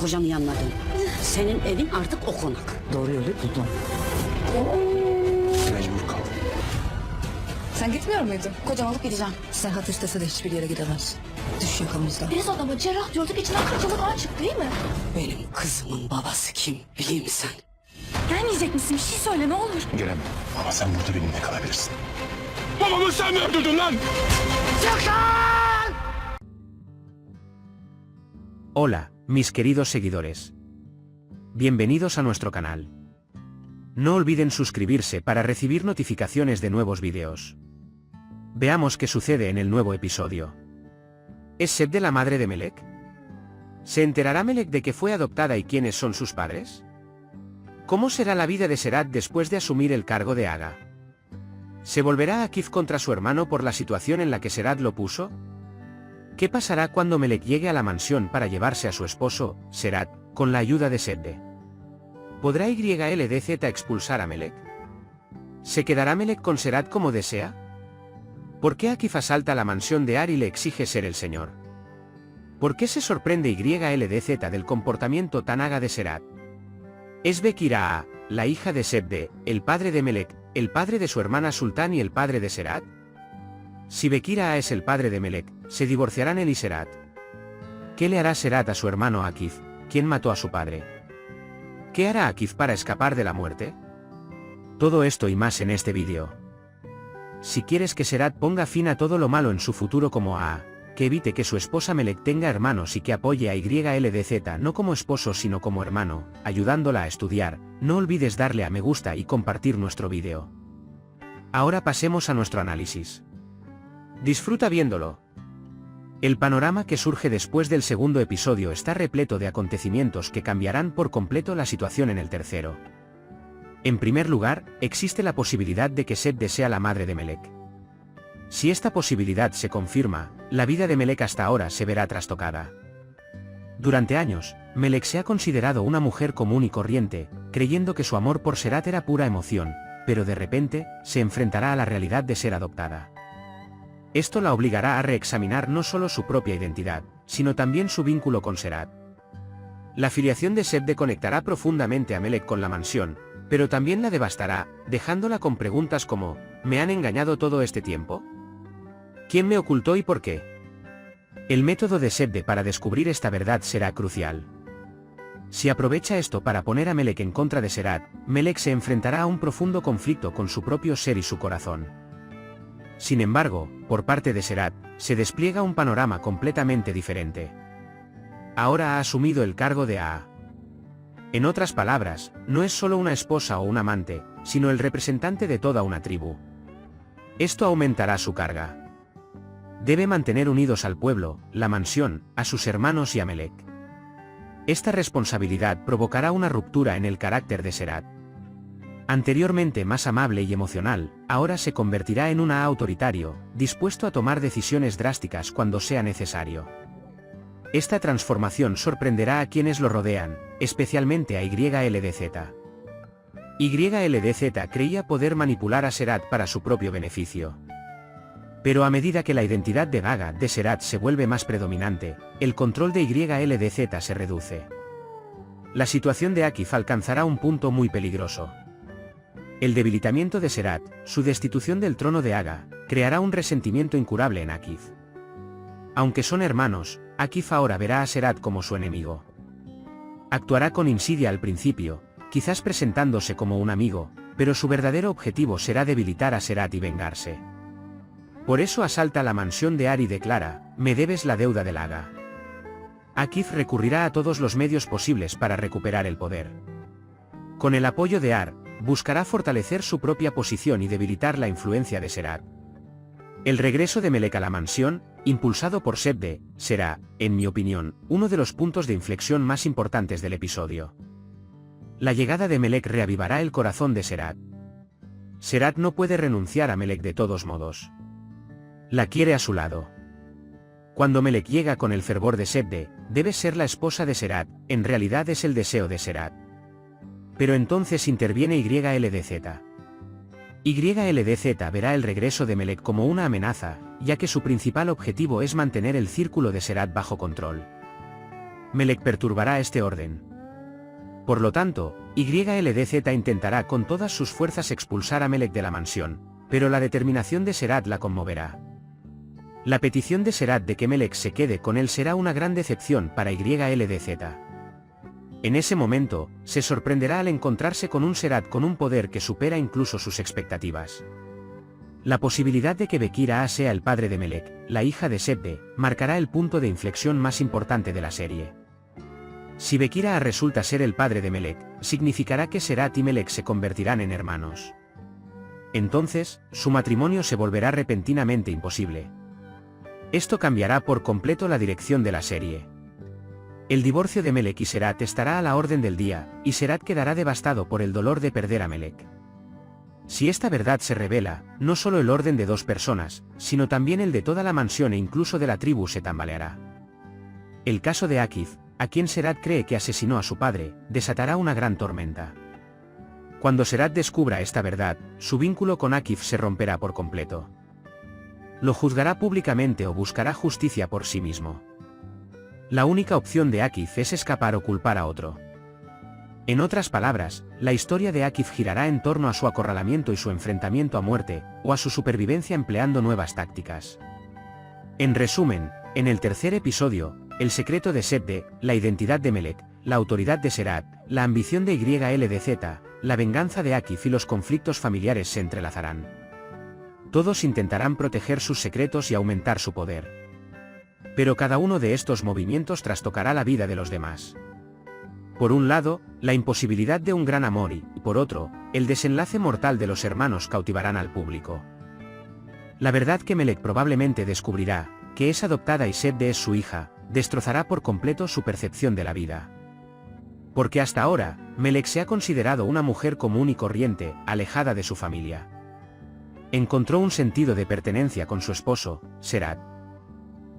kocanın yanına dön. Senin evin artık o konak. Doğru yolu buldum. Mecbur kaldım. Sen gitmiyor muydun? Kocam alıp gideceğim. Serhat istese de hiçbir yere gidemez. Düş yakamızdan. Biz adama cerrah diyorduk, içinden 40 yıllık ağ çıktı değil mi? Benim kızımın babası kim biliyor musun sen? Gelmeyecek misin? Bir şey söyle ne olur. Gelemem. Ama sen burada benimle kalabilirsin. Babamı sen mi öldürdün lan? Hola, mis queridos seguidores. Bienvenidos a nuestro canal. No olviden suscribirse para recibir notificaciones de nuevos videos. Veamos qué sucede en el nuevo episodio. ¿Es Sebde la madre de Melek? ¿Se enterará Melek de que fue adoptada y quiénes son sus padres? ¿Cómo será la vida de Serhat después de asumir el cargo de Aga? ¿Se volverá Akif contra su hermano por la situación en la que Serhat lo puso? ¿Qué pasará cuando Melek llegue a la mansión para llevarse a su esposo, Serhat, con la ayuda de Sebde? ¿Podrá YLDZ expulsar a Melek? ¿Se quedará Melek con Serhat como desea? ¿Por qué Akif asalta la mansión de Ar y le exige ser el señor? ¿Por qué se sorprende YLDZ del comportamiento tan Aga de Serhat? ¿Es Bekira A, la hija de Sebde, el padre de Melek, el padre de su hermana Sultán y el padre de Serhat? Si Bekira A es el padre de Melek, ¿se divorciarán él y Serhat? ¿Qué le hará Serhat a su hermano Akif, quien mató a su padre? ¿Qué hará Akif para escapar de la muerte? Todo esto y más en este vídeo. Si quieres que Serhat ponga fin a todo lo malo en su futuro como A, que evite que su esposa Melek tenga hermanos y que apoye a YLDZ no como esposo sino como hermano, ayudándola a estudiar, no olvides darle a me gusta y compartir nuestro vídeo. Ahora pasemos a nuestro análisis. Disfruta viéndolo. El panorama que surge después del segundo episodio está repleto de acontecimientos que cambiarán por completo la situación en el tercero. En primer lugar, existe la posibilidad de que Sebde sea la madre de Melek. Si esta posibilidad se confirma, la vida de Melek hasta ahora se verá trastocada. Durante años, Melek se ha considerado una mujer común y corriente, creyendo que su amor por Serhat era pura emoción, pero de repente, se enfrentará a la realidad de ser adoptada. Esto la obligará a reexaminar no solo su propia identidad, sino también su vínculo con Serhat. La filiación de Sebde conectará profundamente a Melek con la mansión, pero también la devastará, dejándola con preguntas como, ¿me han engañado todo este tiempo? ¿Quién me ocultó y por qué? El método de Sebde para descubrir esta verdad será crucial. Si aprovecha esto para poner a Melek en contra de Serhat, Melek se enfrentará a un profundo conflicto con su propio ser y su corazón. Sin embargo, por parte de Serhat, se despliega un panorama completamente diferente. Ahora ha asumido el cargo de A. En otras palabras, no es solo una esposa o un amante, sino el representante de toda una tribu. Esto aumentará su carga. Debe mantener unidos al pueblo, la mansión, a sus hermanos y a Melek. Esta responsabilidad provocará una ruptura en el carácter de Serhat. Anteriormente más amable y emocional, ahora se convertirá en un autoritario, dispuesto a tomar decisiones drásticas cuando sea necesario. Esta transformación sorprenderá a quienes lo rodean, especialmente a YLDZ. YLDZ creía poder manipular a Serhat para su propio beneficio. Pero a medida que la identidad de Aga de Serhat se vuelve más predominante, el control de YLDZ se reduce. La situación de Akif alcanzará un punto muy peligroso. El debilitamiento de Serhat, su destitución del trono de Aga, creará un resentimiento incurable en Akif. Aunque son hermanos, Akif ahora verá a Serhat como su enemigo. Actuará con insidia al principio, quizás presentándose como un amigo, pero su verdadero objetivo será debilitar a Serhat y vengarse. Por eso asalta la mansión de Ar y declara, me debes la deuda del Aga. Akif recurrirá a todos los medios posibles para recuperar el poder. Con el apoyo de Ar, buscará fortalecer su propia posición y debilitar la influencia de Serhat. El regreso de Melek a la mansión, impulsado por Sebde, será, en mi opinión, uno de los puntos de inflexión más importantes del episodio. La llegada de Melek reavivará el corazón de Serhat. Serhat no puede renunciar a Melek de todos modos. La quiere a su lado. Cuando Melek llega con el fervor de Sebde, debe ser la esposa de Serhat, en realidad es el deseo de Serhat. Pero entonces interviene YLDZ. YLDZ verá el regreso de Melek como una amenaza, ya que su principal objetivo es mantener el círculo de Serhat bajo control. Melek perturbará este orden. Por lo tanto, YLDZ intentará con todas sus fuerzas expulsar a Melek de la mansión, pero la determinación de Serad la conmoverá. La petición de Serad de que Melek se quede con él será una gran decepción para YLDZ. En ese momento, se sorprenderá al encontrarse con un Serad con un poder que supera incluso sus expectativas. La posibilidad de que Bekira A sea el padre de Melek, la hija de Sebde, marcará el punto de inflexión más importante de la serie. Si Bekira A resulta ser el padre de Melek, significará que Serad y Melek se convertirán en hermanos. Entonces, su matrimonio se volverá repentinamente imposible. Esto cambiará por completo la dirección de la serie. El divorcio de Melek y Serad estará a la orden del día, y Serad quedará devastado por el dolor de perder a Melek. Si esta verdad se revela, no solo el orden de dos personas, sino también el de toda la mansión e incluso de la tribu se tambaleará. El caso de Akif, a quien Serad cree que asesinó a su padre, desatará una gran tormenta. Cuando Serad descubra esta verdad, su vínculo con Akif se romperá por completo. Lo juzgará públicamente o buscará justicia por sí mismo. La única opción de Akif es escapar o culpar a otro. En otras palabras, la historia de Akif girará en torno a su acorralamiento y su enfrentamiento a muerte, o a su supervivencia empleando nuevas tácticas. En resumen, en el tercer episodio, el secreto de Sebde, la identidad de Melek, la autoridad de Serad, la ambición de YLDZ, la venganza de Akif y los conflictos familiares se entrelazarán. Todos intentarán proteger sus secretos y aumentar su poder. Pero cada uno de estos movimientos trastocará la vida de los demás. Por un lado, la imposibilidad de un gran amor y, por otro, el desenlace mortal de los hermanos cautivarán al público. La verdad que Melek probablemente descubrirá, que es adoptada y Sebde es su hija, destrozará por completo su percepción de la vida. Porque hasta ahora, Melek se ha considerado una mujer común y corriente, alejada de su familia. Encontró un sentido de pertenencia con su esposo, Serad.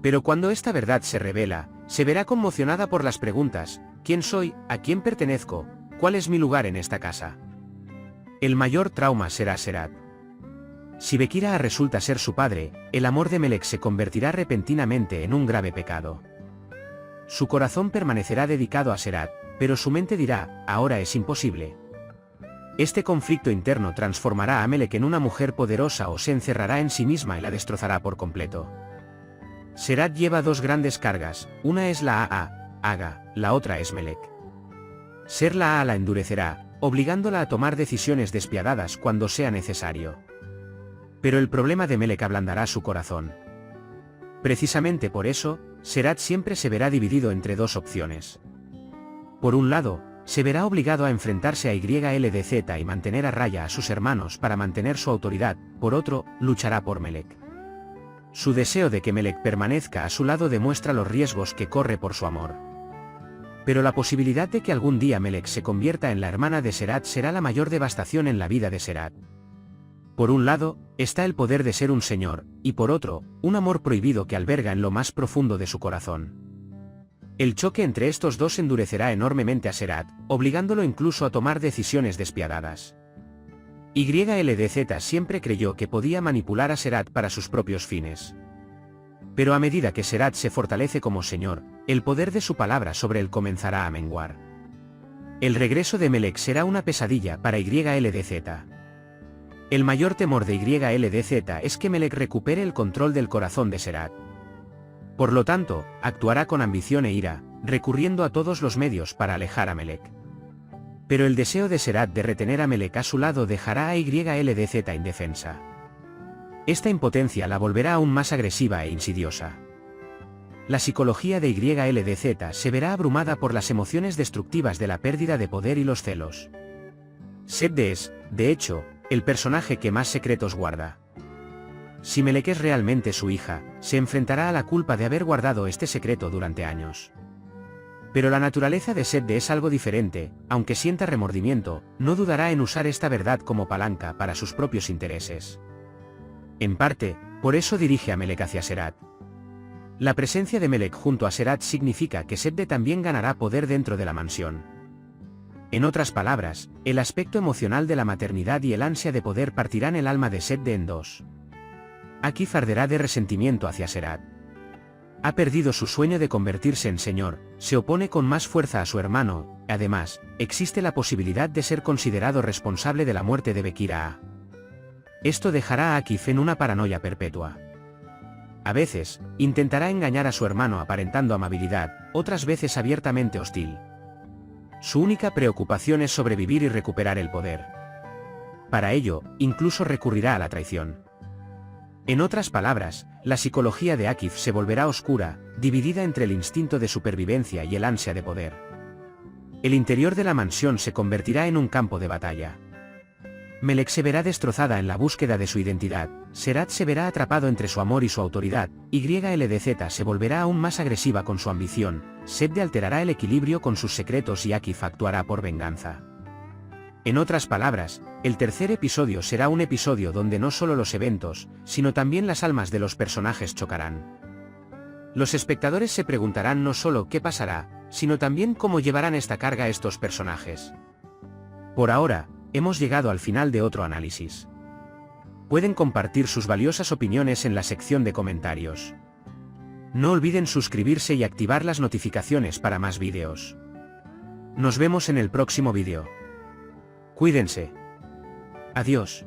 Pero cuando esta verdad se revela, se verá conmocionada por las preguntas: ¿quién soy? ¿A quién pertenezco? ¿Cuál es mi lugar en esta casa? El mayor trauma será Serad. Si Bekira A resulta ser su padre, el amor de Melek se convertirá repentinamente en un grave pecado. Su corazón permanecerá dedicado a Serad, pero su mente dirá: ahora es imposible. Este conflicto interno transformará a Melek en una mujer poderosa o se encerrará en sí misma y la destrozará por completo. Serad lleva dos grandes cargas, una es la Aga, la otra es Melek. Ser la la endurecerá, obligándola a tomar decisiones despiadadas cuando sea necesario. Pero el problema de Melek ablandará su corazón. Precisamente por eso, Serad siempre se verá dividido entre dos opciones. Por un lado, se verá obligado a enfrentarse a YLDZ y mantener a raya a sus hermanos para mantener su autoridad, por otro, luchará por Melek. Su deseo de que Melek permanezca a su lado demuestra los riesgos que corre por su amor. Pero la posibilidad de que algún día Melek se convierta en la hermana de Serad será la mayor devastación en la vida de Serad. Por un lado, está el poder de ser un señor, y por otro, un amor prohibido que alberga en lo más profundo de su corazón. El choque entre estos dos endurecerá enormemente a Serad, obligándolo incluso a tomar decisiones despiadadas. YLDZ siempre creyó que podía manipular a Serad para sus propios fines. Pero a medida que Serad se fortalece como señor, el poder de su palabra sobre él comenzará a menguar. El regreso de Melek será una pesadilla para YLDZ. El mayor temor de YLDZ es que Melek recupere el control del corazón de Serad. Por lo tanto, actuará con ambición e ira, recurriendo a todos los medios para alejar a Melek. Pero el deseo de Serad de retener a Melek a su lado dejará a YLDZ indefensa. Esta impotencia la volverá aún más agresiva e insidiosa. La psicología de YLDZ se verá abrumada por las emociones destructivas de la pérdida de poder y los celos. Sebde es, de hecho, el personaje que más secretos guarda. Si Melek es realmente su hija, se enfrentará a la culpa de haber guardado este secreto durante años. Pero la naturaleza de Sebde es algo diferente, aunque sienta remordimiento, no dudará en usar esta verdad como palanca para sus propios intereses. En parte, por eso dirige a Melek hacia Serad. La presencia de Melek junto a Serad significa que Sebde también ganará poder dentro de la mansión. En otras palabras, el aspecto emocional de la maternidad y el ansia de poder partirán el alma de Sebde en dos. Akif arderá de resentimiento hacia Serad. Ha perdido su sueño de convertirse en señor, se opone con más fuerza a su hermano, además, existe la posibilidad de ser considerado responsable de la muerte de Bekira. Esto dejará a Akif en una paranoia perpetua. A veces, intentará engañar a su hermano aparentando amabilidad, otras veces abiertamente hostil. Su única preocupación es sobrevivir y recuperar el poder. Para ello, incluso recurrirá a la traición. En otras palabras, la psicología de Akif se volverá oscura, dividida entre el instinto de supervivencia y el ansia de poder. El interior de la mansión se convertirá en un campo de batalla. Melek se verá destrozada en la búsqueda de su identidad, Serat se verá atrapado entre su amor y su autoridad, YLDZ se volverá aún más agresiva con su ambición, Sebde alterará el equilibrio con sus secretos y Akif actuará por venganza. En otras palabras, el tercer episodio será un episodio donde no solo los eventos, sino también las almas de los personajes chocarán. Los espectadores se preguntarán no solo qué pasará, sino también cómo llevarán esta carga estos personajes. Por ahora, hemos llegado al final de otro análisis. Pueden compartir sus valiosas opiniones en la sección de comentarios. No olviden suscribirse y activar las notificaciones para más vídeos. Nos vemos en el próximo vídeo. Cuídense. Adiós.